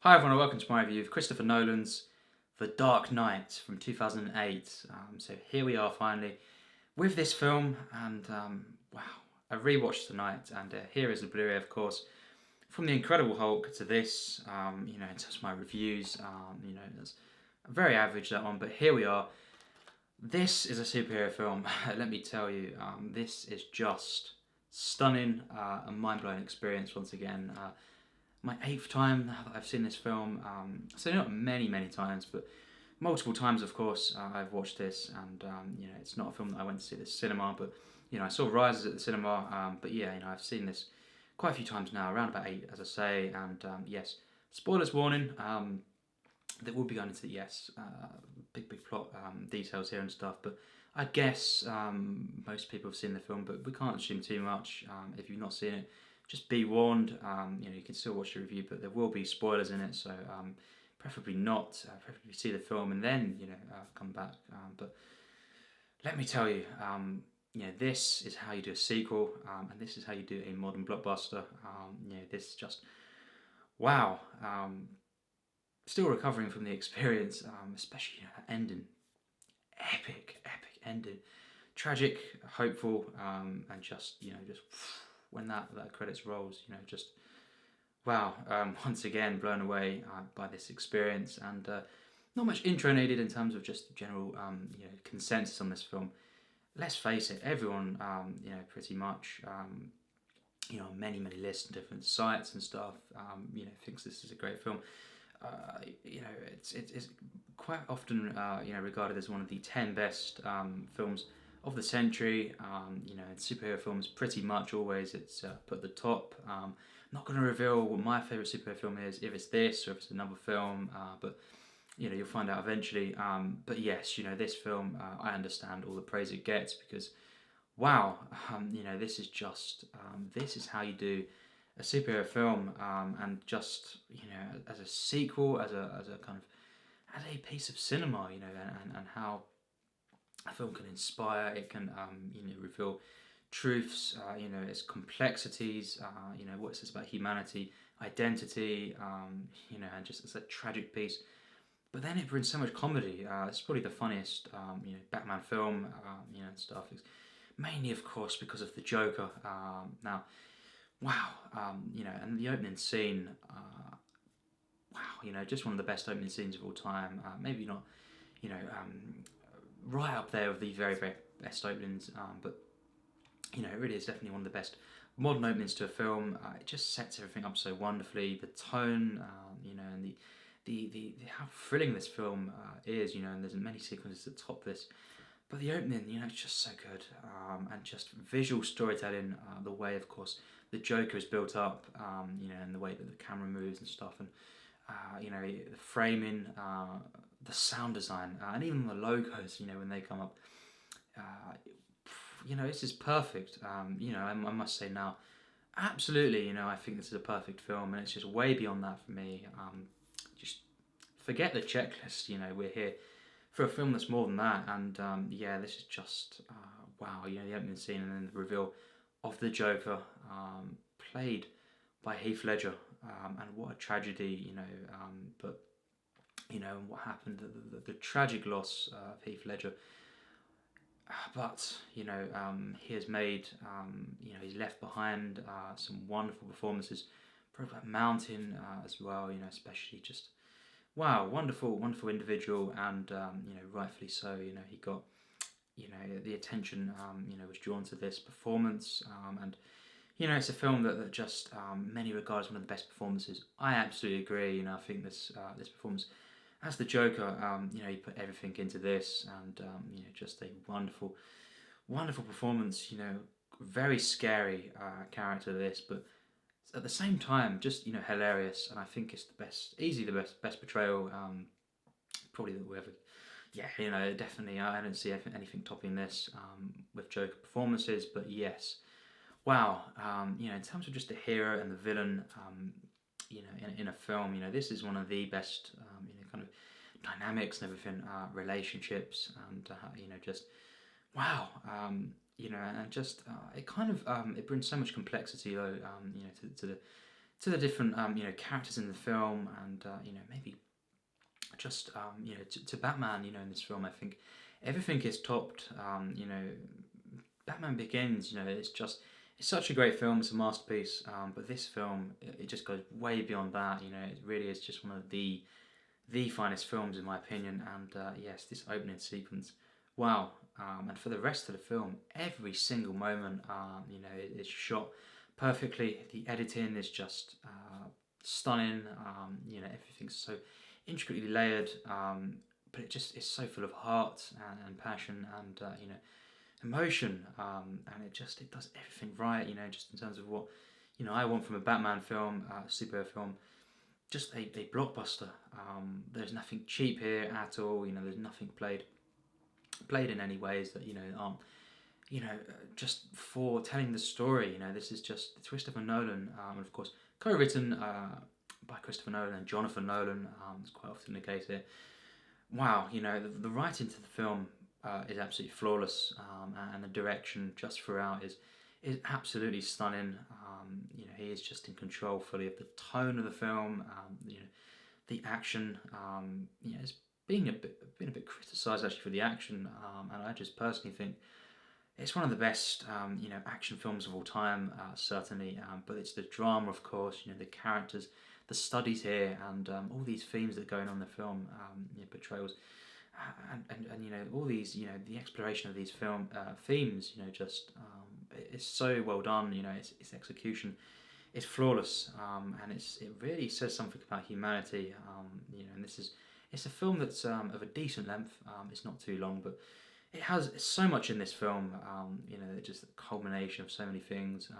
Hi everyone, and welcome to my review of Christopher Nolan's The Dark Knight from 2008. So here we are finally with this film, and wow, I rewatched tonight, and here is the Blu-ray, of course, from The Incredible Hulk to this. In terms of my reviews, it's very average that one, but here we are. This is a superhero film. Let me tell you, this is just stunning, a mind-blowing experience once again. My eighth time that I've seen this film. So not many times, but multiple times, of course. I've watched this, and it's not a film that I went to see at the cinema, but I saw Rises at the cinema. But yeah, I've seen this quite a few times now, around about eight, as I say. And yes, spoilers warning. That will be going into big plot details here and stuff. But I guess most people have seen the film, but we can't assume too much. If you've not seen it, just be warned. You can still watch the review, but there will be spoilers in it. So preferably not. Preferably see the film and then come back. But let me tell you, this is how you do a sequel, and this is how you do a modern blockbuster. This just wow. Still recovering from the experience, especially ending, epic ending, tragic, hopeful, and just when that credits rolls, just wow. Once again, blown away by this experience, and not much intro needed in terms of just general consensus on this film. Let's face it, everyone pretty much many lists and different sites and stuff thinks this is a great film. It's quite often regarded as one of the 10 best films of the century. In superhero films, pretty much always it's put at the top. Not going to reveal what my favourite superhero film is, if it's this or if it's another film, but you'll find out eventually. But yes, this film, I understand all the praise it gets because, wow, this is just this is how you do a superhero film, and just as a sequel, as a kind of as a piece of cinema, and how a film can inspire, it can reveal truths, its complexities, what it says about humanity, identity, and just it's a tragic piece. But then it brings so much comedy. It's probably the funniest Batman film, and stuff. It's mainly, of course, because of the Joker. Now. Wow, and the opening scene, wow, just one of the best opening scenes of all time. Maybe not, right up there with the very best openings, but it really is definitely one of the best modern openings to a film. It just sets everything up so wonderfully. The tone, and the how thrilling this film is, and there's many sequences that top this. But the opening, it's just so good, and just visual storytelling, the way, of course, the Joker is built up, and the way that the camera moves and stuff, and the framing, the sound design, and even the logos, when they come up, this is perfect. I must say now, absolutely, I think this is a perfect film, and it's just way beyond that for me. Just forget the checklist. We're here for a film that's more than that, and this is just wow. The opening scene and then the reveal of the Joker, played by Heath Ledger, and what a tragedy, but what happened, the tragic loss of Heath Ledger. But he has made, he's left behind some wonderful performances. Brokeback Mountain as well, especially just wow, wonderful individual, and rightfully so. He got the attention was drawn to this performance, and it's a film that just many regard as one of the best performances. I absolutely agree. I think this performance as the Joker, he put everything into this, and just a wonderful performance. Very scary character this, but at the same time just hilarious, and I think it's easily the best portrayal probably that we ever. Yeah, definitely. I don't see anything topping this with Joker performances. But yes, wow. In terms of just the hero and the villain, in a film, this is one of the best, kind of dynamics and everything, relationships, and just wow. And just it kind of it brings so much complexity though, to to the different characters in the film, and maybe just to Batman. In this film, I think everything is topped. Batman Begins. It's such a great film. It's a masterpiece. But this film, it just goes way beyond that. It really is just one of the finest films in my opinion. And yes, this opening sequence, wow. And for the rest of the film, every single moment, is shot perfectly. The editing is just stunning. Everything's so intricately layered, but it just is so full of heart and passion and emotion, and it does everything right. Just in terms of what I want from a Batman film, superhero film, just a blockbuster. There's nothing cheap here at all. There's nothing played in any ways that aren't just for telling the story. This is just Christopher Nolan, and of course co-written by Christopher Nolan and Jonathan Nolan. It's quite often the case here. Wow, the writing to the film is absolutely flawless, and the direction just throughout is absolutely stunning. He is just in control fully of the tone of the film. The action, it's been a bit criticised actually for the action, and I just personally think it's one of the best action films of all time, certainly. But it's the drama, of course. The characters, the studies here, and all these themes that are going on in the film, portrayals, and all these the exploration of these film themes. It's so well done. Its execution is flawless, and it really says something about humanity. And it's a film that's of a decent length. It's not too long, but it has so much in this film. Just the culmination of so many things.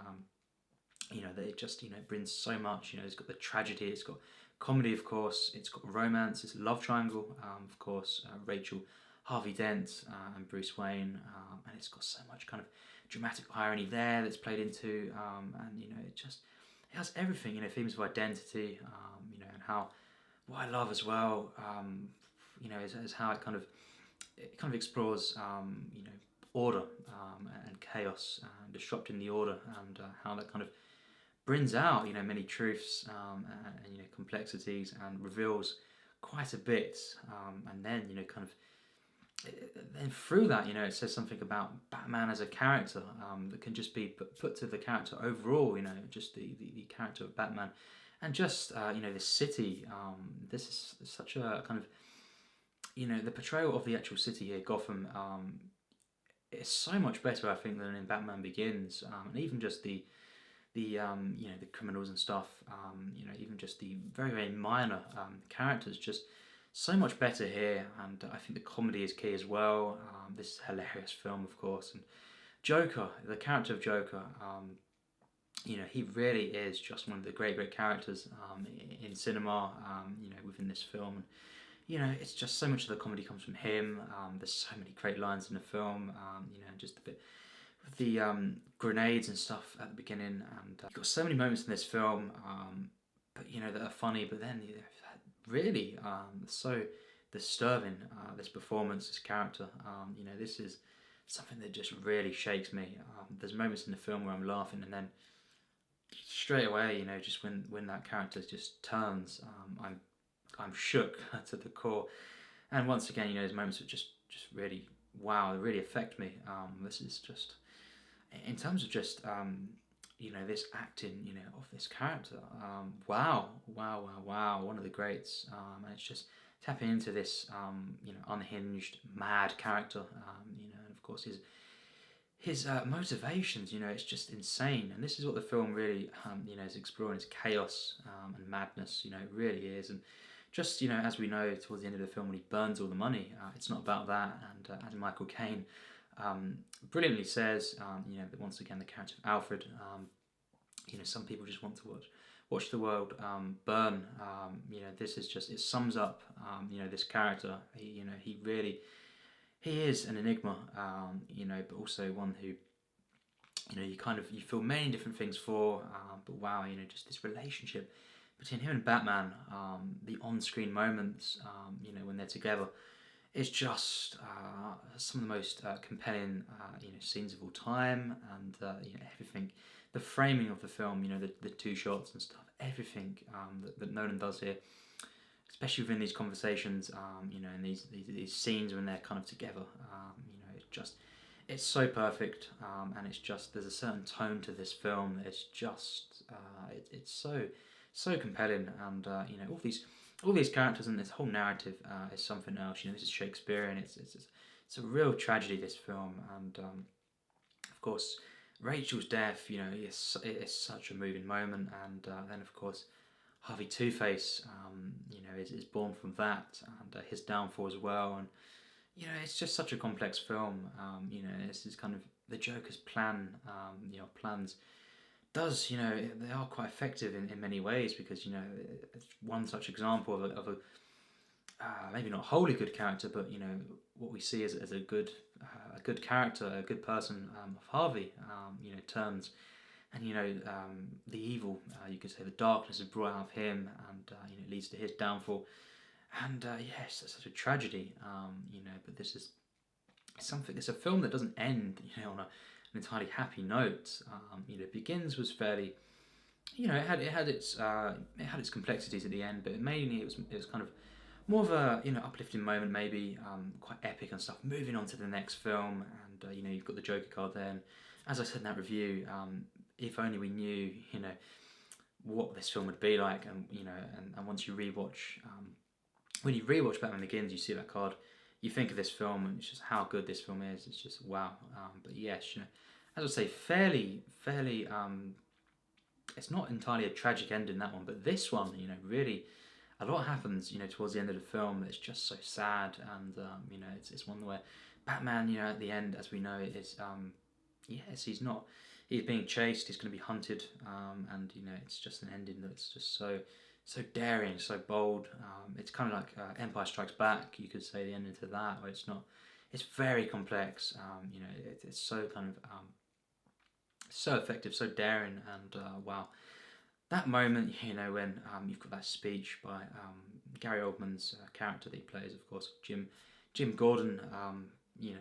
That it just brings so much. It's got the tragedy, it's got comedy, of course, it's got romance, it's a love triangle, of course, Rachel, Harvey Dent, and Bruce Wayne, and it's got so much kind of dramatic irony there that's played into, and it has everything. Themes of identity, and how what I love as well, is how it kind of explores, order, and chaos, and disrupting the order, and how that kind of brings out many truths, and complexities, and reveals quite a bit, and then then through that it says something about Batman as a character, that can just be put to the character overall, just the character of Batman, and just this city. This is such a kind of the portrayal of the actual city here, Gotham. It's so much better, I think, than in Batman Begins, and even just the criminals and stuff, even just the very, very minor characters, just so much better here. And I think the comedy is key as well. This is a hilarious film, of course. And Joker, the character of Joker, he really is just one of the great characters in cinema, within this film. And, it's just so much of the comedy comes from him. There's so many great lines in the film, just a bit the grenades and stuff at the beginning, and you've got so many moments in this film, but that are funny, but then really so disturbing. This performance, this character, this is something that just really shakes me. There's moments in the film where I'm laughing, and then straight away, just when that character just turns, I'm shook to the core. And once again, there's moments that just really, wow, they really affect me. This is just, in terms of just this acting of this character, wow, one of the greats. And it's just tapping into this unhinged, mad character, and of course his motivations, it's just insane. And this is what the film really is exploring, is chaos, and madness. It really is. And just as we know towards the end of the film, when he burns all the money, it's not about that. And as Michael Caine brilliantly says, that once again the character of Alfred, some people just want to watch the world burn. This is just, it sums up this character. He really, he is an enigma, but also one who you feel many different things for, but wow, just this relationship between him and Batman, the on-screen moments, when they're together, is just some of the most compelling scenes of all time, and everything, the framing of the film, the two shots and stuff, everything that Nolan does here, especially within these conversations, and these scenes when they're kind of together, it's so perfect, and it's just, there's a certain tone to this film. It's just it's so compelling, and all these characters and this whole narrative is something else. This is Shakespearean. It's a real tragedy, this film, and of course Rachel's death, is such a moving moment, and then of course Harvey Two-Face, is born from that, and his downfall as well, and it's just such a complex film. This is kind of the Joker's plans does, they are quite effective in many ways, because it's one such example of a maybe not wholly good character, but what we see as a good character, a good person, of Harvey, turns, and the evil, you could say the darkness is brought out of him, and it leads to his downfall. And yes, it's such a tragedy, but this is something. It's a film that doesn't end, on an entirely happy note. Begins was fairly, it had its complexities at the end, but mainly it was kind of more of a uplifting moment, maybe quite epic and stuff. Moving on to the next film, and you've got the Joker card there. And as I said in that review, if only we knew, what this film would be like, and and once you rewatch. When you rewatch Batman Begins, you see that card, you think of this film, and it's just how good this film is. It's just wow. But yes, as I say, fairly. It's not entirely a tragic ending, that one, but this one, really, a lot happens, towards the end of the film. It's just so sad, and it's one where Batman, at the end, as we know, is yes, he's being chased, he's going to be hunted, and it's just an ending that's just so daring, so bold. It's kind of like Empire Strikes Back, you could say, the ending to that, where it's very complex. It's so kind of so effective, so daring, and wow. That moment, when you've got that speech by Gary Oldman's character that he plays, of course, Jim Gordon,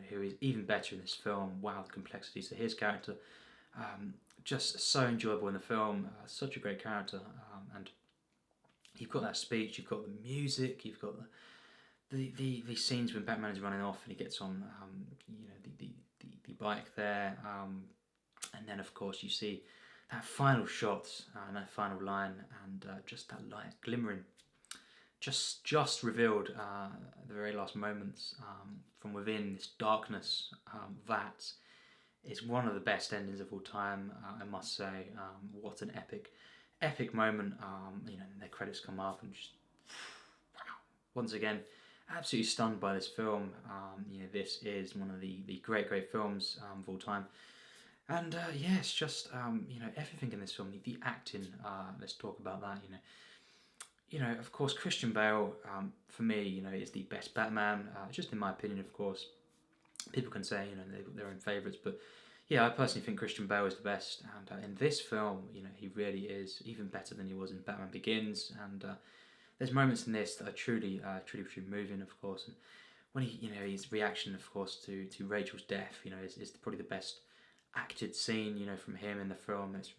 who is even better in this film. Wow, the complexities of his character, just so enjoyable in the film. Such a great character, and you've got that speech, you've got the music, you've got the scenes when Batman is running off and he gets on the bike there, and then of course you see that final shot and that final line, and just that light glimmering, just revealed the very last moments from within this darkness. That is one of the best endings of all time, I must say. What an epic moment. And the credits come up, and just once again, absolutely stunned by this film. This is one of the great films of all time. And yes, just everything in this film, the acting. Let's talk about that. Of course, Christian Bale, for me, is the best Batman. Just in my opinion, of course. People can say, they've got their own favourites, but yeah, I personally think Christian Bale is the best. And in this film, he really is even better than he was in Batman Begins. And there's moments in this that are truly moving, of course. And when his reaction, of course, to Rachel's death, is probably the best acted scene, from him in the film. It's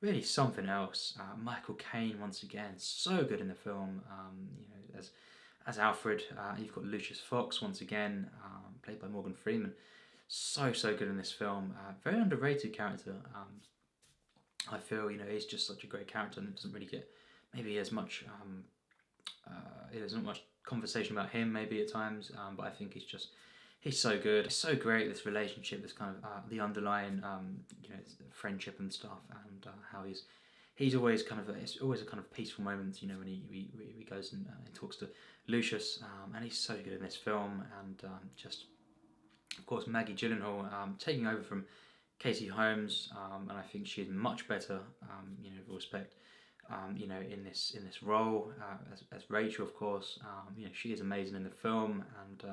really something else. Michael Caine, once again, so good in the film. As Alfred. You've got Lucius Fox once again, played by Morgan Freeman. So good in this film. Very underrated character. I feel he's just such a great character, and doesn't really get maybe as much. There's not much conversation about him maybe at times, but I think he's so good. It's so great, this relationship, this kind of the underlying friendship and stuff, and how he's always it's always a kind of peaceful moment, when he goes and talks to Lucius, and he's so good in this film, and just of course Maggie Gyllenhaal taking over from Katie Holmes, and I think she's much better, with respect, in this role as Rachel, of course. She is amazing in the film, and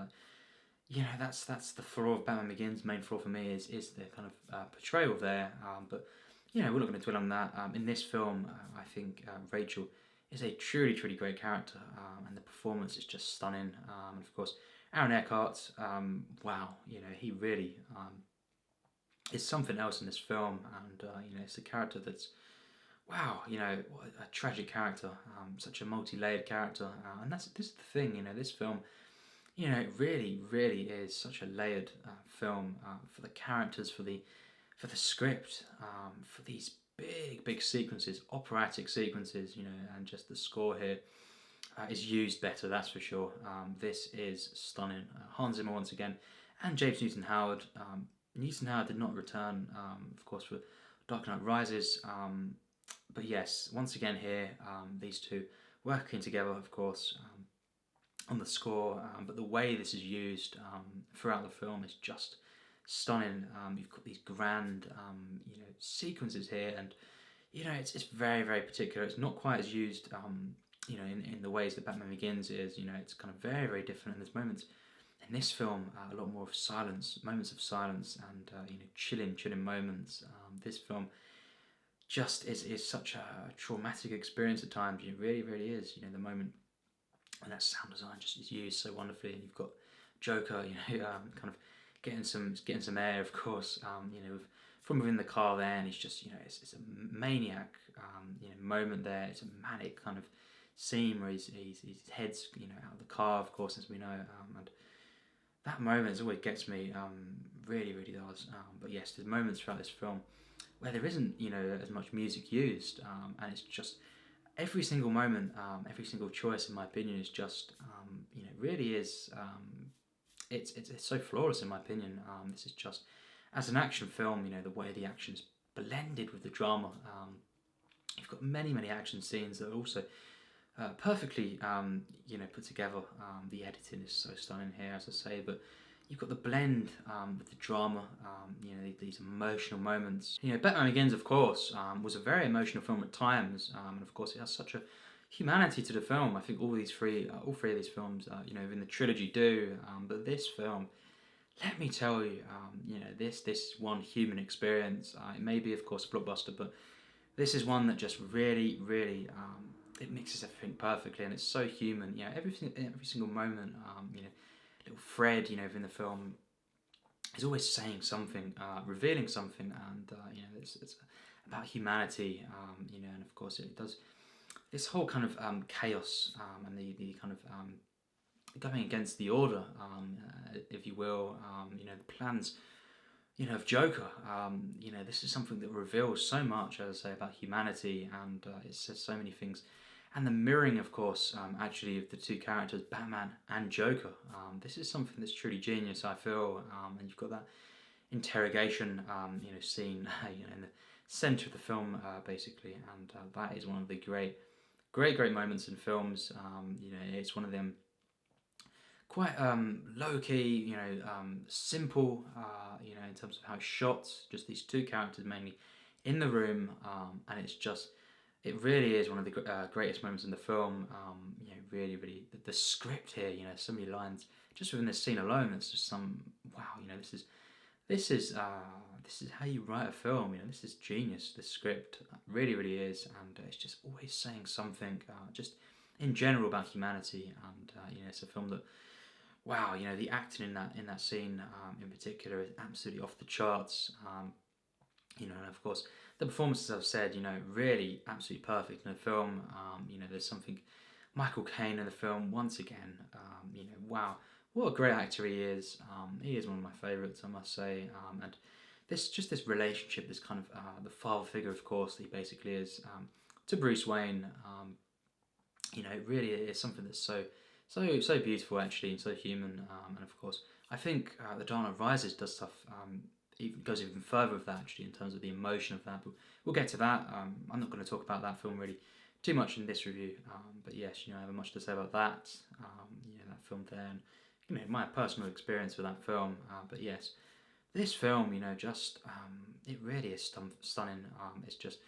that's the flaw of Batman Begins. Main flaw for me is the kind of portrayal there, but we're not going to dwell on that. In this film, I think Rachel is a truly great character, and the performance is just stunning. And of course, Aaron Eckhart, wow, he really is something else in this film, and it's a character that's wow, what a tragic character, such a multi-layered character, and this is the thing, this film, it really, really is such a layered film for the characters, for the script, for these big, big sequences, operatic sequences, and just the score here is used better, that's for sure. This is stunning. Hans Zimmer once again, and James Newton Howard. Newton Howard did not return, of course, for Dark Knight Rises. But yes, once again here, these two working together, of course, on the score. But the way this is used throughout the film is just stunning. You've got these grand, sequences here, and it's very, very particular. It's not quite as used, in the ways that Batman Begins is. It's kind of very, very different. And there's moments in this film, a lot more of silence, moments of silence, and chilling moments. This film just is such a traumatic experience at times. It really, really is. The moment, and that sound design just is used so wonderfully. And you've got Joker, kind of getting some air, of course. From within the car there, and he's just, it's a maniac, moment there. It's a manic kind of scene where his head's, out of the car, of course, as we know, and that moment is always gets me, really, really does. But yes, there's moments throughout this film where there isn't, as much music used, and it's just every single moment, every single choice, in my opinion, is just, really is, it's so flawless in my opinion. This is just, as an action film, the way the action's blended with the drama. You've got many, many action scenes that are also perfectly, put together. The editing is so stunning here, as I say, but you've got the blend with the drama, these emotional moments. Batman Begins, of course, was a very emotional film at times, and of course it has such a humanity to the film. I think all three of these films, in the trilogy do, but this film, let me tell you, this one human experience. It may be, of course, a blockbuster, but this is one that just really, really, it mixes everything perfectly, and it's so human. Every single moment, little Fred, within the film, is always saying something, revealing something, and it's about humanity, and of course it does this whole kind of chaos, and the kind of going against the order, if you will, the plans, of Joker. This is something that reveals so much, as I say, about humanity, and it says so many things. And the mirroring, of course, actually, of the two characters, Batman and Joker. This is something that's truly genius, I feel. And you've got that interrogation, scene, in the centre of the film, basically. And that is one of the great moments in films. It's one of them quite low key, simple, in terms of how it's shot. Just these two characters mainly in the room, and it really is one of the greatest moments in the film. Really, really, the script here, so many lines just within this scene alone. It's just some wow. This is how you write a film. This is genius. This script really, really is, and it's just always saying something, just in general about humanity. And it's a film that, wow, the acting in that scene in particular is absolutely off the charts. And of course the performances, I've said, really absolutely perfect in the film. There's something, Michael Caine in the film once again. Wow, what a great actor he is. He is one of my favourites, I must say. And this relationship, this kind of the father figure, of course, that he basically is to Bruce Wayne. It really is something that's so beautiful, actually, and so human. And of course, I think The Dark Knight Rises does stuff. Goes even further with that, actually, in terms of the emotion of that. But we'll get to that. I'm not going to talk about that film really too much in this review. But yes, I have much to say about that. That film there, and my personal experience with that film. But yes, this film, just it really is stunning. It's just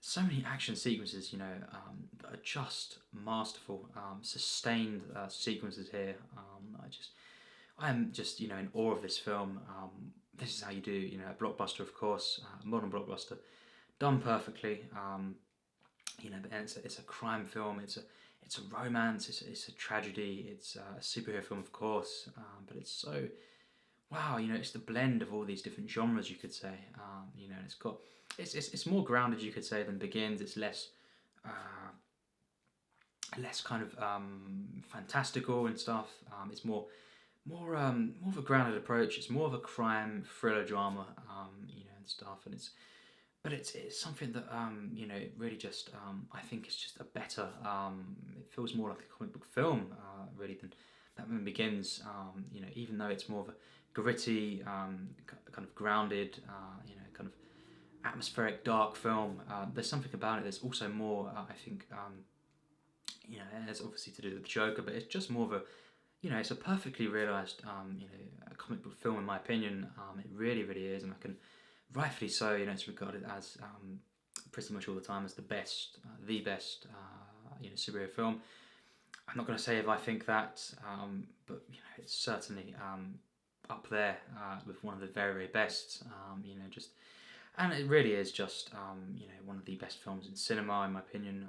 so many action sequences, that are just masterful, sustained sequences here. I'm just in awe of this film. This is how you do, a blockbuster, of course, a modern blockbuster, done perfectly. But it's a crime film. it's a romance, it's a tragedy, it's a superhero film, of course, but it's so wow. It's the blend of all these different genres, you could say. And it's more grounded, you could say, than Begins. It's less kind of fantastical and stuff. It's more of a grounded approach. It's more of a crime thriller drama, and stuff. And it's something that it really just I think it's just a better. It feels more like a comic book film, really, than Batman Begins. Even though it's more of a gritty, kind of grounded, kind of atmospheric, dark film. There's something about it that's also more, I think, it's obviously to do with the Joker, but it's just more of a, it's a perfectly realised, a comic book film in my opinion. It really, really is, and I can, rightfully so, it's regarded as pretty much all the time as the best, superhero film. I'm not going to say if I think that, but it's certainly up there with one of the very, very best. And it really is just one of the best films in cinema, in my opinion.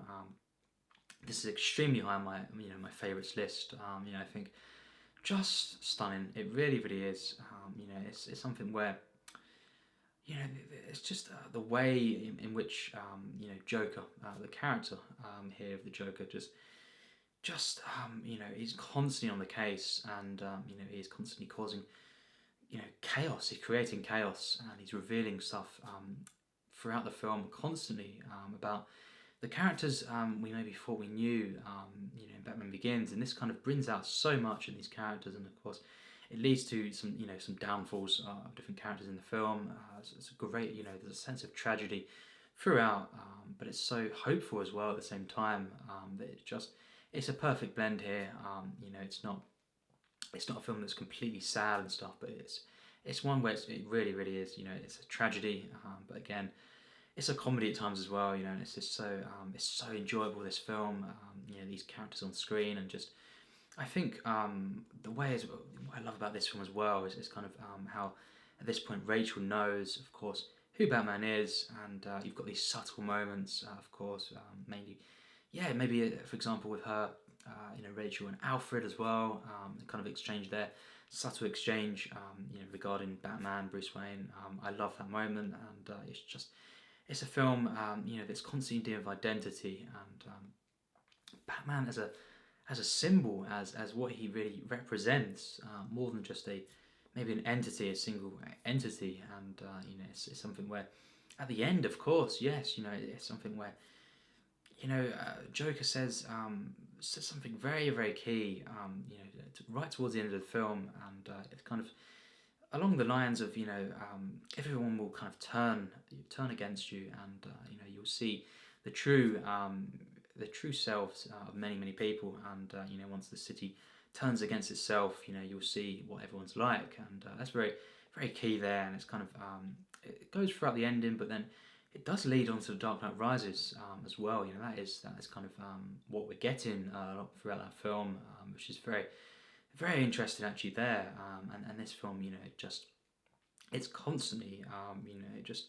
This is extremely high on my my favourites list. I think just stunning. It really, really is. It's something where it's just the way in which Joker, the character here of the Joker, he's constantly on the case, and he's constantly causing chaos. He's creating chaos, and he's revealing stuff throughout the film constantly about the characters we maybe thought we knew, in Batman Begins, and this kind of brings out so much in these characters, and of course, it leads to some downfalls of different characters in the film. It's a great, there's a sense of tragedy throughout, but it's so hopeful as well at the same time. That it's a perfect blend here. It's not a film that's completely sad and stuff, but it's one where it really, really is. It's a tragedy, but again, it's a comedy at times as well. And it's just it's so enjoyable, this film. These characters on screen, and just I think the way what I love about this film as well is kind of how at this point Rachel knows, of course, who Batman is, and you've got these subtle moments, of course, mainly, maybe for example with her, Rachel and Alfred as well, the kind of exchange there, subtle exchange, regarding Batman, Bruce Wayne. I love that moment, and it's a film, that's constantly dealing with identity, and Batman as a symbol, as what he really represents, more than just maybe an entity, a single entity, and it's something where, at the end, of course, yes, it's something where, Joker says something very, very key, right towards the end of the film, and it's kind of along the lines of, everyone will kind of turn against you, and you'll see the true selves of many, many people, and once the city turns against itself, you'll see what everyone's like, and that's very, very key there, and it's kind of it goes throughout the ending, but then it does lead on to The Dark Knight Rises as well. That is kind of what we're getting throughout that film, which is very, very interesting actually there. And this film, it's constantly, just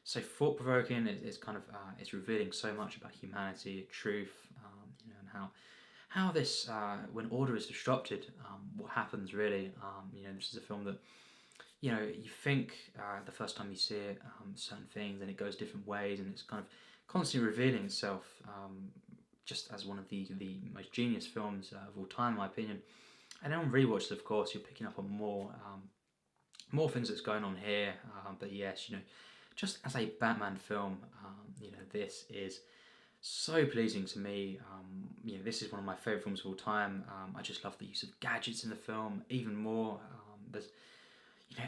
so thought provoking. It's kind of it's revealing so much about humanity, truth, and how this when order is disrupted, what happens really. This is a film that you think the first time you see it, certain things, and it goes different ways, and it's kind of constantly revealing itself, just as one of the most genius films of all time, in my opinion. And then on rewatches, of course, you're picking up on more things that's going on here. But yes, just as a Batman film, this is so pleasing to me. This is one of my favourite films of all time. I just love the use of gadgets in the film even more. There's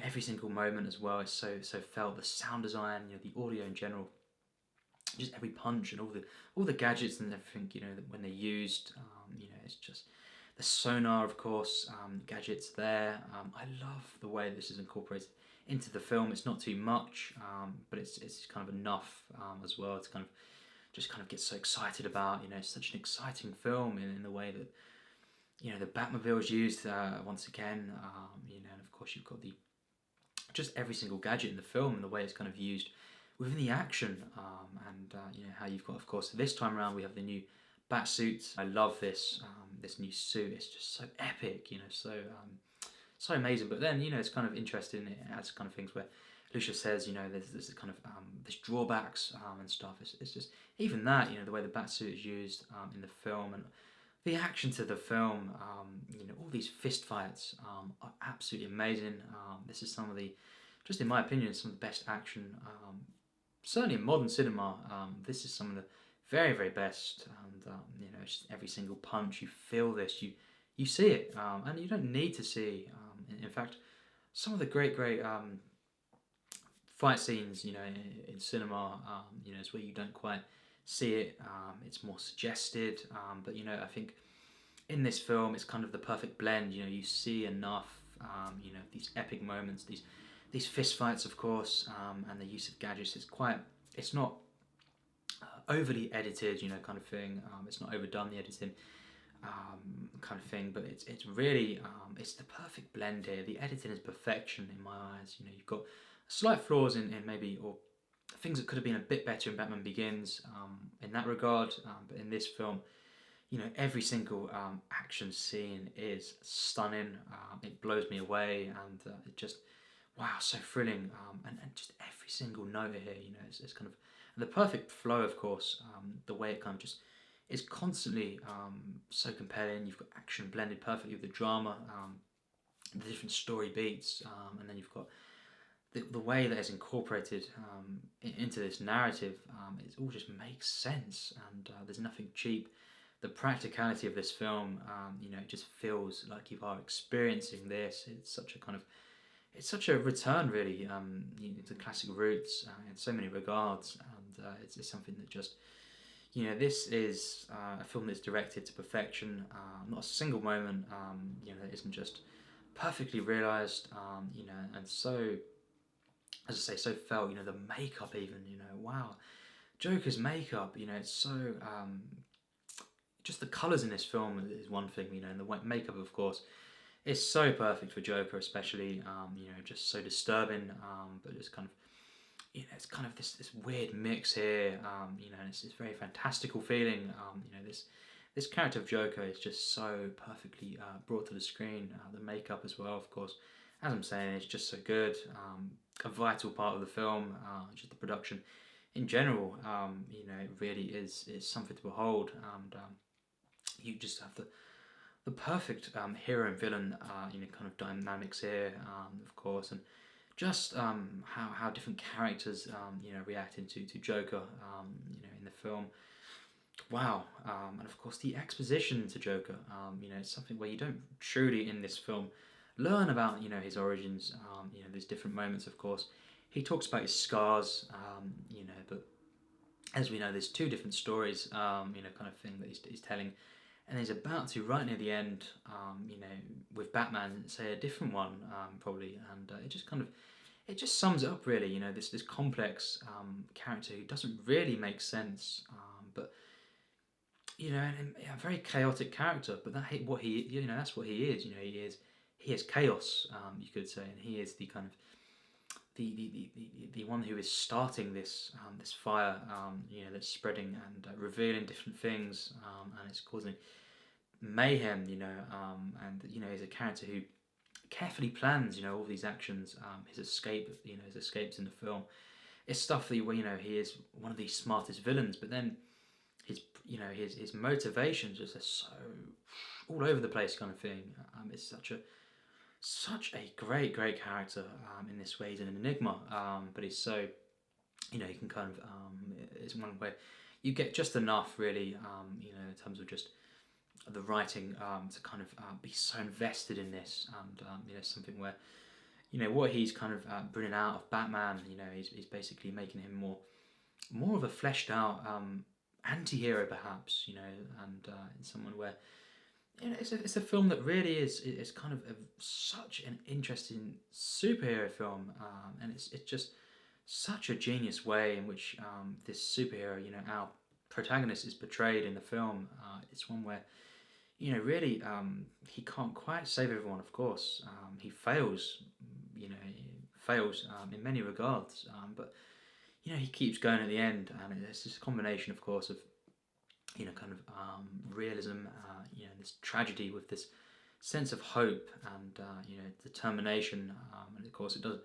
every single moment as well is so felt. The sound design, the audio in general, just every punch and all the gadgets and everything, when they're used, it's just the sonar, of course, gadgets there. I love the way this is incorporated into the film. It's not too much, but it's kind of enough as well. It's kind of get so excited about. It's such an exciting film in the way that the Batmobile is used once again. And of course you've got just every single gadget in the film and the way it's kind of used within the action, and how you've got, of course, this time around we have the new bat suit. I love this this new suit. It's just so epic, so amazing. But then it's kind of interesting. It adds kind of things where Lucia says, there's kind of there's drawbacks and stuff. It's just even that, the way the bat suit is used in the film, and the action to the film. All these fist fights are absolutely amazing. This is some of the, just in my opinion, some of the best action, certainly in modern cinema. This is some of the very, very best, and just every single punch, you feel this, you see it, and you don't need to see. In fact, some of the great fight scenes, in cinema, is where you don't quite see it. It's more suggested, but I think in this film, it's kind of the perfect blend. You see enough, these epic moments, these fist fights, of course, and the use of gadgets. It's not overly edited, kind of thing. It's not overdone, the editing, kind of thing, but it's really it's the perfect blend here. The editing is perfection in my eyes. You've got slight flaws in maybe, or things that could have been a bit better in Batman Begins, in that regard, but in this film, every single action scene is stunning. It blows me away, and it just, wow, so thrilling, and just every single note here, it's kind of the perfect flow, of course. The way it kind of just is constantly so compelling. You've got action blended perfectly with the drama, the different story beats, and then you've got the way that it's incorporated into this narrative. It all just makes sense, and there's nothing cheap. The practicality of this film, it just feels like you are experiencing this. It's such a return, really, to classic roots in so many regards, and it's something that just, this is a film that's directed to perfection. Not a single moment, that isn't just perfectly realised, and so, as I say, so felt. The makeup even, wow, Joker's makeup, it's so, just the colours in this film is one thing, and the makeup, of course, is so perfect for Joker, especially, just so disturbing, but it's kind of, it's kind of this weird mix here, and it's this very fantastical feeling. This character of Joker is just so perfectly brought to the screen. The makeup as well, of course, as I'm saying, it's just so good. A vital part of the film, just the production in general. It really is something to behold, and you just have the perfect hero and villain, kind of dynamics here, of course, and just how different characters, reacting to Joker, in the film. Wow, and of course the exposition to Joker, it's something where you don't truly in this film learn about, his origins. There's different moments, of course. He talks about his scars, but as we know, there's two different stories, kind of thing that he's telling. And he's about to, right near the end, with Batman, say a different one, probably, and it just sums it up, really. This complex character who doesn't really make sense, but and a very chaotic character. But that's what he is. He is chaos, you could say, and he is the kind of the one who is starting this fire, that's spreading and revealing different things, and it's causing mayhem, and he's a character who carefully plans, all these actions. His escapes in the film, it's stuff that he is one of the smartest villains, but then his motivations just are so all over the place, kind of thing. It's such a great character, in this way. He's an enigma, but he's so, you can kind of, it's one where you get just enough, really, in terms of just the writing, to kind of be so invested in this, and something where, what he's kind of bringing out of Batman, he's basically making him more of a fleshed out anti-hero, perhaps, and someone where, it's a film that really is kind of such an interesting superhero film, and it's just such a genius way in which this superhero, our protagonist, is portrayed in the film. It's one where, really, he can't quite save everyone. Of course, he fails. In many regards, but he keeps going at the end, and it's this combination, of course, of kind of realism, this tragedy with this sense of hope and determination, and of course it does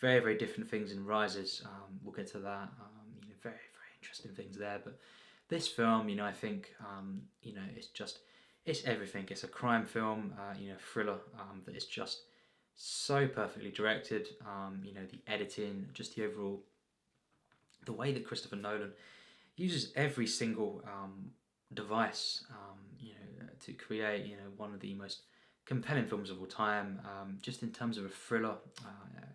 very, very different things in Rises. We'll get to that. Very, very interesting things there. But this film, I think, it's everything. It's a crime film, thriller that is just so perfectly directed. The editing, just the overall, the way that Christopher Nolan uses every single device, to create, one of the most compelling films of all time. Just in terms of a thriller,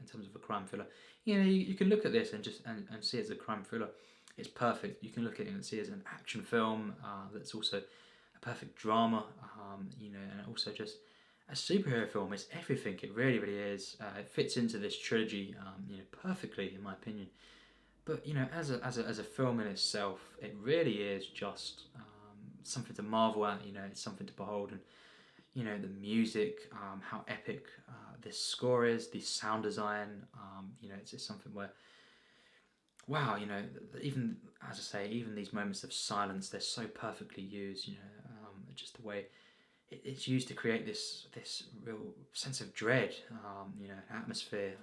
in terms of a crime thriller, you can look at this and just and see it as a crime thriller. It's perfect. You can look at it and see it as an action film that's also a perfect drama, and also just a superhero film. It's everything. It really, really is. It fits into this trilogy, perfectly, in my opinion. But as a film in itself, it really is just something to marvel at. It's something to behold, and the music, how epic this score is, the sound design. It's just something where, wow, even as I say, even these moments of silence, they're so perfectly used. Just the way it's used to create this real sense of dread. Atmosphere.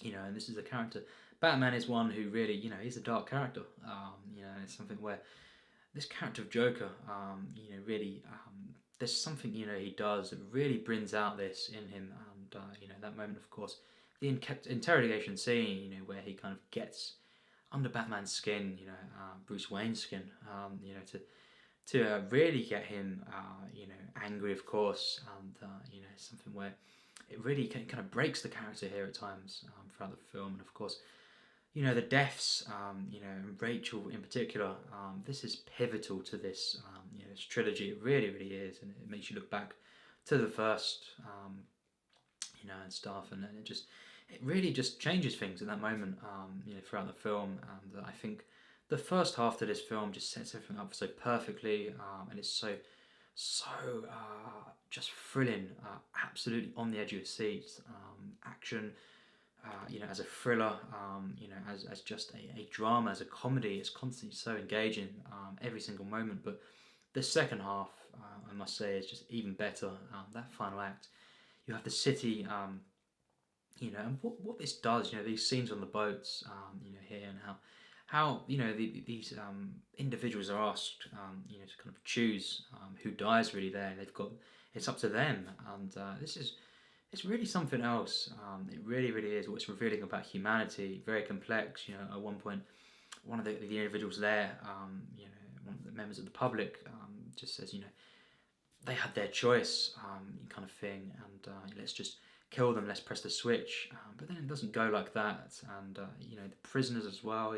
And this is a character. Batman is one who really, he's a dark character. And it's something where this character of Joker, really, there's something, he does that really brings out this in him. And, that moment, of course, the interrogation scene, where he kind of gets under Batman's skin, Bruce Wayne's skin, to really get him, angry, of course. And, something where it really kind of breaks the character here at times throughout the film. And, of course, the deaths, and Rachel in particular, this is pivotal to this, this trilogy. It really, really is, and it makes you look back to the first, and stuff, and then it really just changes things at that moment, throughout the film. And I think the first half to this film just sets everything up so perfectly, and it's so just thrilling, absolutely on the edge of your seat, action. As a thriller, as just a drama, as a comedy, it's constantly so engaging, every single moment. But the second half, I must say, is just even better. That final act, you have the city, and what this does, these scenes on the boats, here, and how these individuals are asked, to kind of choose who dies really there. It's up to them, and it's really something else. It really, really is. What's revealing about humanity, very complex. At one point, one of the individuals there, one of the members of the public, just says, they had their choice, kind of thing, and let's just kill them. Let's press the switch. But then it doesn't go like that. And the prisoners as well.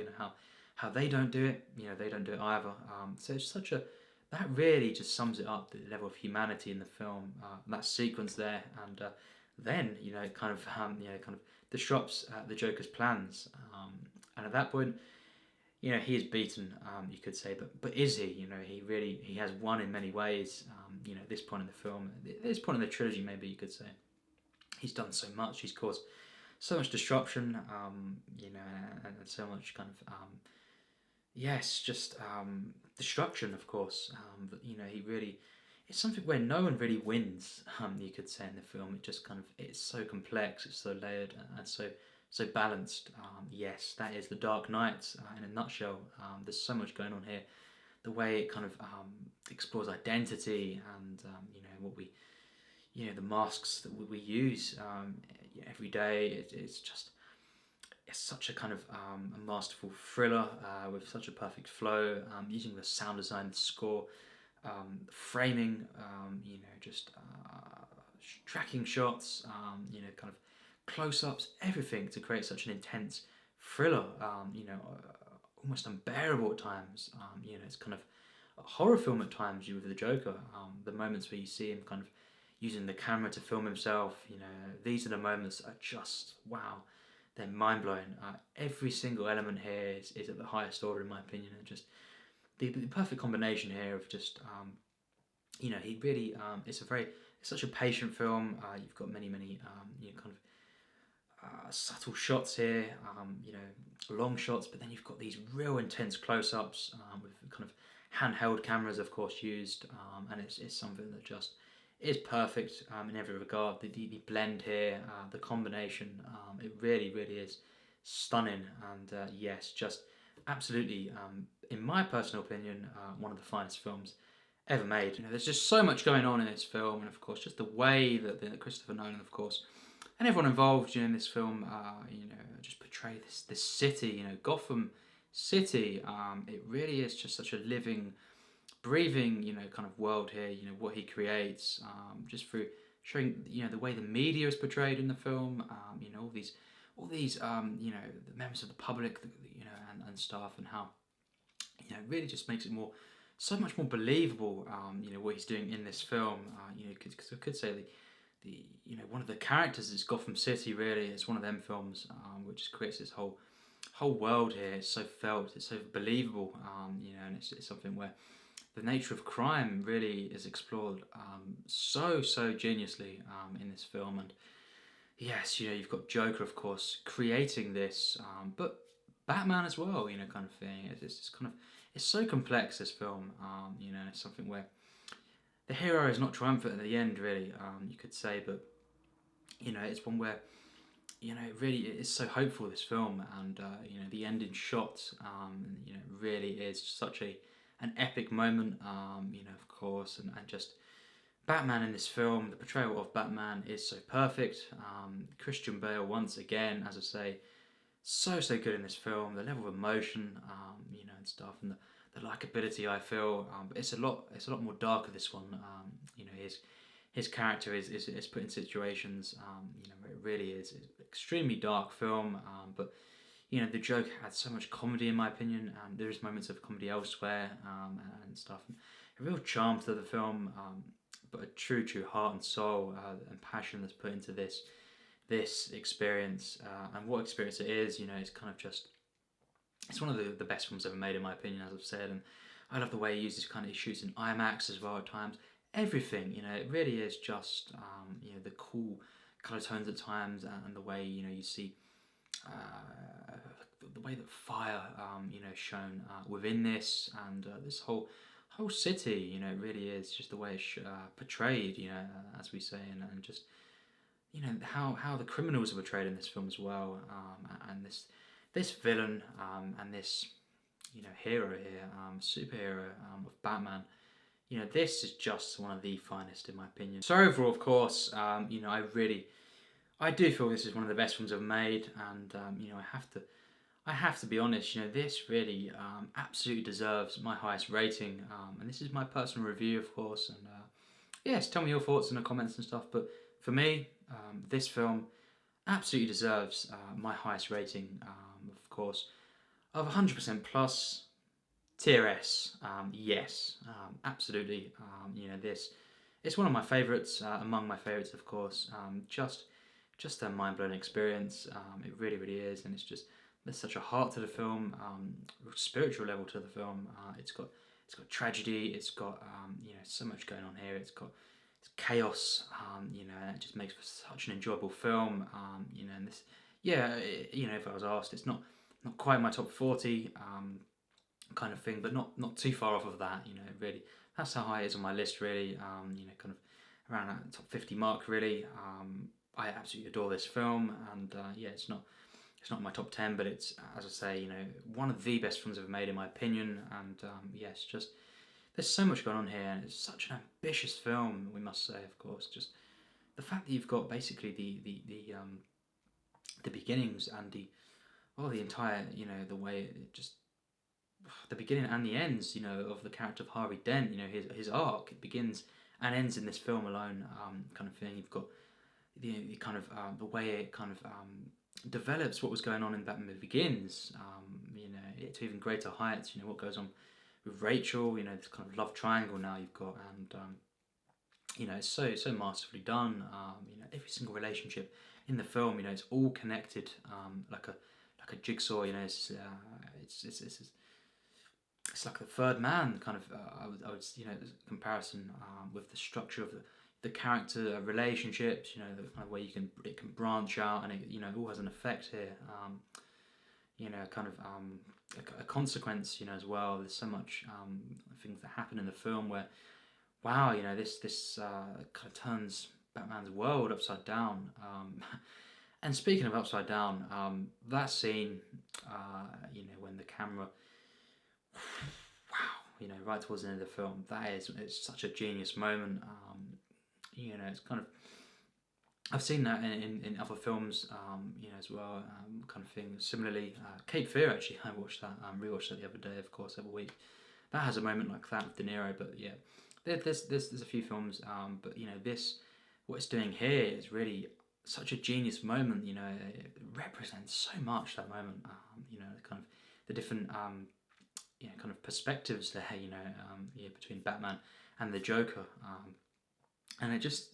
How they don't do it. They don't do it either. So it's that really just sums it up, the level of humanity in the film. That sequence there, and then it kind of disrupts the Joker's plans, and at that point, he is beaten, you could say, but is he? He has won in many ways. At this point in the film, at this point in the trilogy, maybe you could say, he's done so much. He's caused so much disruption, and so much kind of destruction, of course. But he really. It's something where no one really wins, you could say, in the film. It just it's so complex, it's so layered, and so balanced. Yes, that is The Dark Knight in a nutshell. There's so much going on here. The way it kind of explores identity and, what we, the masks that we use every day. It's such a kind of a masterful thriller with such a perfect flow, using the sound design, the score, framing, tracking shots, kind of close-ups, everything to create such an intense thriller, almost unbearable at times. It's kind of a horror film at times with the Joker. The moments where you see him kind of using the camera to film himself, these are the moments that are just, wow, they're mind-blowing. Every single element here is at the highest order, in my opinion, and just the perfect combination here of just, he really, it's such a patient film. You've got many, kind of subtle shots here, long shots, but then you've got these real intense close-ups with kind of handheld cameras, of course, used, and it's something that just is perfect in every regard. The blend here, the combination, it really, really is stunning. And yes, just absolutely, in my personal opinion, one of the finest films ever made. There's just so much going on in this film, and of course, just the way that Christopher Nolan, of course, and everyone involved in this film, just portray this city, Gotham City. It really is just such a living, breathing, kind of world here. What he creates, just through showing, the way the media is portrayed in the film. All these, the members of the public, and stuff, and how, it really just makes it so much more believable. What he's doing in this film. Because I could say the one of the characters is Gotham City. Really, it's one of them films which creates this whole world here. It's so felt, it's so believable. And it's something where the nature of crime really is explored so geniusly in this film. And yes, you've got Joker, of course, creating this, but Batman as well. Kind of thing. It's kind of, it's so complex, this film. It's something where the hero is not triumphant at the end, really. You could say, but it's one where it really is so hopeful, this film, and the ending shot, really is such an epic moment. Of course, and just Batman in this film, the portrayal of Batman is so perfect. Christian Bale, once again, as I say, so good in this film. The level of emotion, and stuff, and the likability, I feel, but it's a lot more darker, this one. His character is put in situations, where it really is extremely dark film. But the joke had so much comedy, in my opinion. There is moments of comedy elsewhere, and stuff. And a real charm to the film, but a true heart and soul and passion that's put into this experience. And what experience it is, it's kind of just, it's one of the best films ever made, in my opinion, as I've said. And I love the way he uses he shoots in IMAX as well at times. Everything, it really is just, the cool colour tones at times, and the way, you see the way that fire, shown within this, and this whole city, really is just the way it's portrayed, as we say, and just, how the criminals are portrayed in this film as well, and this villain, and this, hero here, superhero of Batman. This is just one of the finest, in my opinion. So overall, of course, I do feel this is one of the best films I've made, and I have to be honest. This really absolutely deserves my highest rating, and this is my personal review, of course. And yes, tell me your thoughts in the comments and stuff. But for me, this film absolutely deserves my highest rating, of course, of 100% plus. Tier S, yes, absolutely. This, it's one of my favourites, among my favourites, of course. Just a mind-blowing experience. It really is, and there's such a heart to the film, spiritual level to the film. It's got tragedy. It's got so much going on here. It's chaos. And it just makes for such an enjoyable film. And this, if I was asked, it's not quite my top 40. Kind of thing, but not too far off of that. Really, that's how high it is on my list. Really, kind of around that top 50 mark. Really, I absolutely adore this film, and it's not my top 10, but it's, as I say, one of the best films ever made, in my opinion. And just there's so much going on here, and it's such an ambitious film, we must say, of course. Just the fact that you've got basically the beginnings and the entire, the way it just, the beginning and the ends, of the character of Harvey Dent, his arc, it begins and ends in this film alone, kind of thing. You've got the kind of the way it kind of develops what was going on in Batman Begins, to even greater heights. What goes on with Rachel, this kind of love triangle now you've got, and it's so masterfully done. Every single relationship in the film, it's all connected, like a jigsaw. It's like the third man, kind of. I would comparison with the structure of the character relationships. The kind of way it can branch out, and it all has an effect here. a consequence, as well. There's so much things that happen in the film where, wow, this kind of turns Batman's world upside down. And speaking of upside down, that scene, when the camera, wow, right towards the end of the film, it's such a genius moment. It's kind of, I've seen that in other films, as well, kind of thing. Similarly, Cape Fear, actually, I watched that, rewatched that the other day, of course, every week. That has a moment like that with De Niro, but yeah, there's a few films, but this, what it's doing here is really such a genius moment. It represents so much, that moment. Kind of the different kind of perspectives there. Between Batman and the Joker, and it just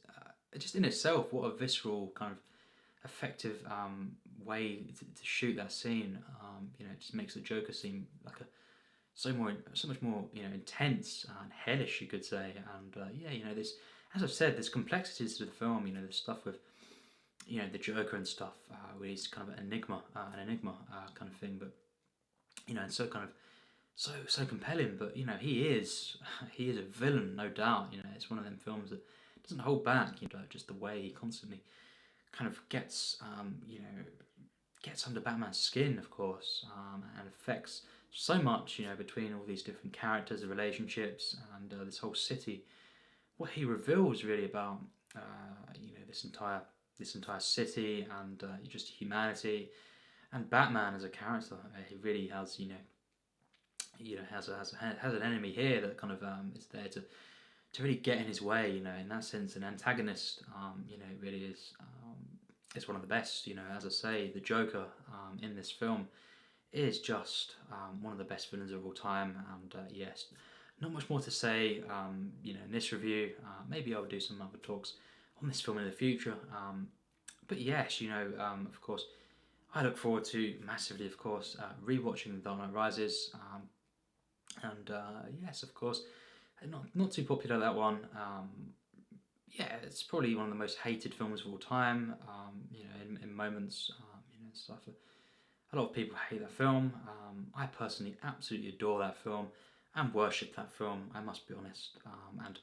in itself, what a visceral kind of effective way to shoot that scene. It just makes the Joker seem like so much more intense and hellish, you could say. And this, as I've said, there's complexities to the film. There's stuff with the Joker and stuff, where he's kind of an enigma kind of thing. But and so kind of so compelling. But he is a villain, no doubt. It's one of them films that doesn't hold back. Just the way he constantly kind of gets under Batman's skin, of course, and affects so much, between all these different characters, the relationships, and this whole city. What he reveals really about, this entire city, and just humanity, and Batman as a character. He really has, has an enemy here that kind of is there to really get in his way. In that sense, an antagonist. Really is one of the best. As I say, the Joker in this film is just one of the best villains of all time. And yes, not much more to say. In this review, maybe I'll do some other talks on this film in the future. But yes, of course, I look forward to massively, of course, rewatching The Dark Knight Rises. And yes, of course, not too popular, that one. Yeah, it's probably one of the most hated films of all time. In moments, stuff. A lot of people hate that film. I personally absolutely adore that film and worship that film, I must be honest. And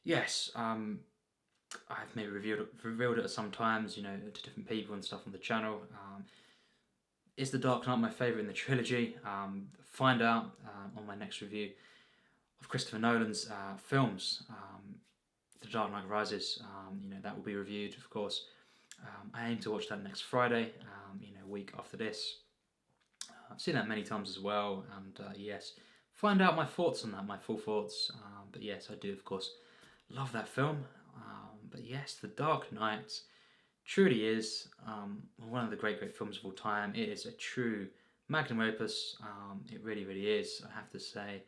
yes, I've maybe revealed it sometimes, to different people and stuff on the channel. Is The Dark Knight my favourite in the trilogy? Find out on my next review of Christopher Nolan's films. The Dark Knight Rises, that will be reviewed, of course. I aim to watch that next Friday, a week after this. I've seen that many times as well, and yes, find out my thoughts on that, my full thoughts. But yes, I do, of course, love that film. But yes, The Dark Knight truly is one of the great films of all time. It is a true magnum opus. It really is, I have to say.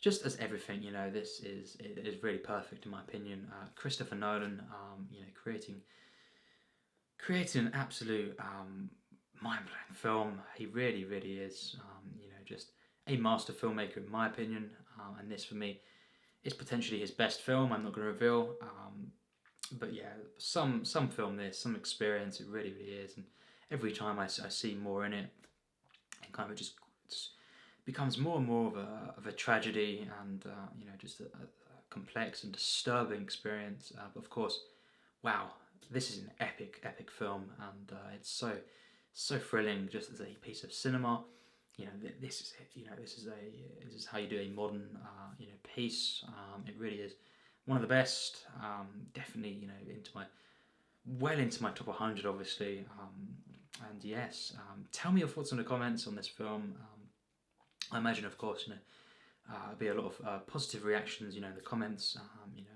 Just as everything, this is really perfect in my opinion. Christopher Nolan, creating an absolute mind-blowing film. He really is, just a master filmmaker in my opinion. And this, for me, is potentially his best film. I'm not going to reveal, but yeah, some film, this, some experience. It really is. And every time I see more in it, it kind of just becomes more and more of a tragedy, and just a complex and disturbing experience. But of course, wow, this is an epic film, and it's so thrilling just as a piece of cinema. This is it. This is how you do a modern piece. It really is one of the best. Definitely into my top 100, obviously. And yes, tell me your thoughts in the comments on this film. I imagine, of course, there'll be a lot of positive reactions, in the comments,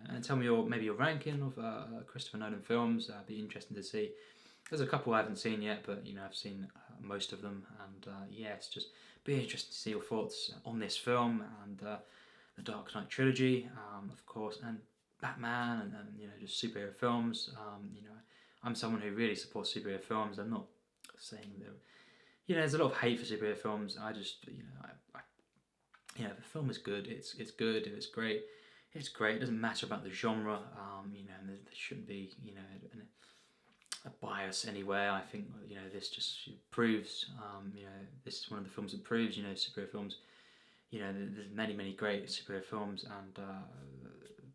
and tell me maybe your ranking of Christopher Nolan films. It'd be interesting to see. There's a couple I haven't seen yet, but I've seen most of them, and yes, just be interesting to see your thoughts on this film and the Dark Knight trilogy, of course, and Batman, and just superhero films. I'm someone who really supports superhero films. I'm not saying that. There's a lot of hate for superhero films. I just, if a film is good, it's good. If it's great, it's great. It doesn't matter about the genre. And there shouldn't be, a bias anywhere. I think this just proves this is one of the films that proves superhero films. There's many great superhero films, and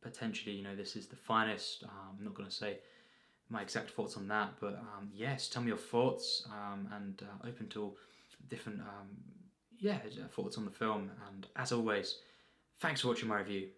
potentially this is the finest. I'm not going to say my exact thoughts on that, but yes, tell me your thoughts, and open to all different thoughts on the film. And as always, thanks for watching my review.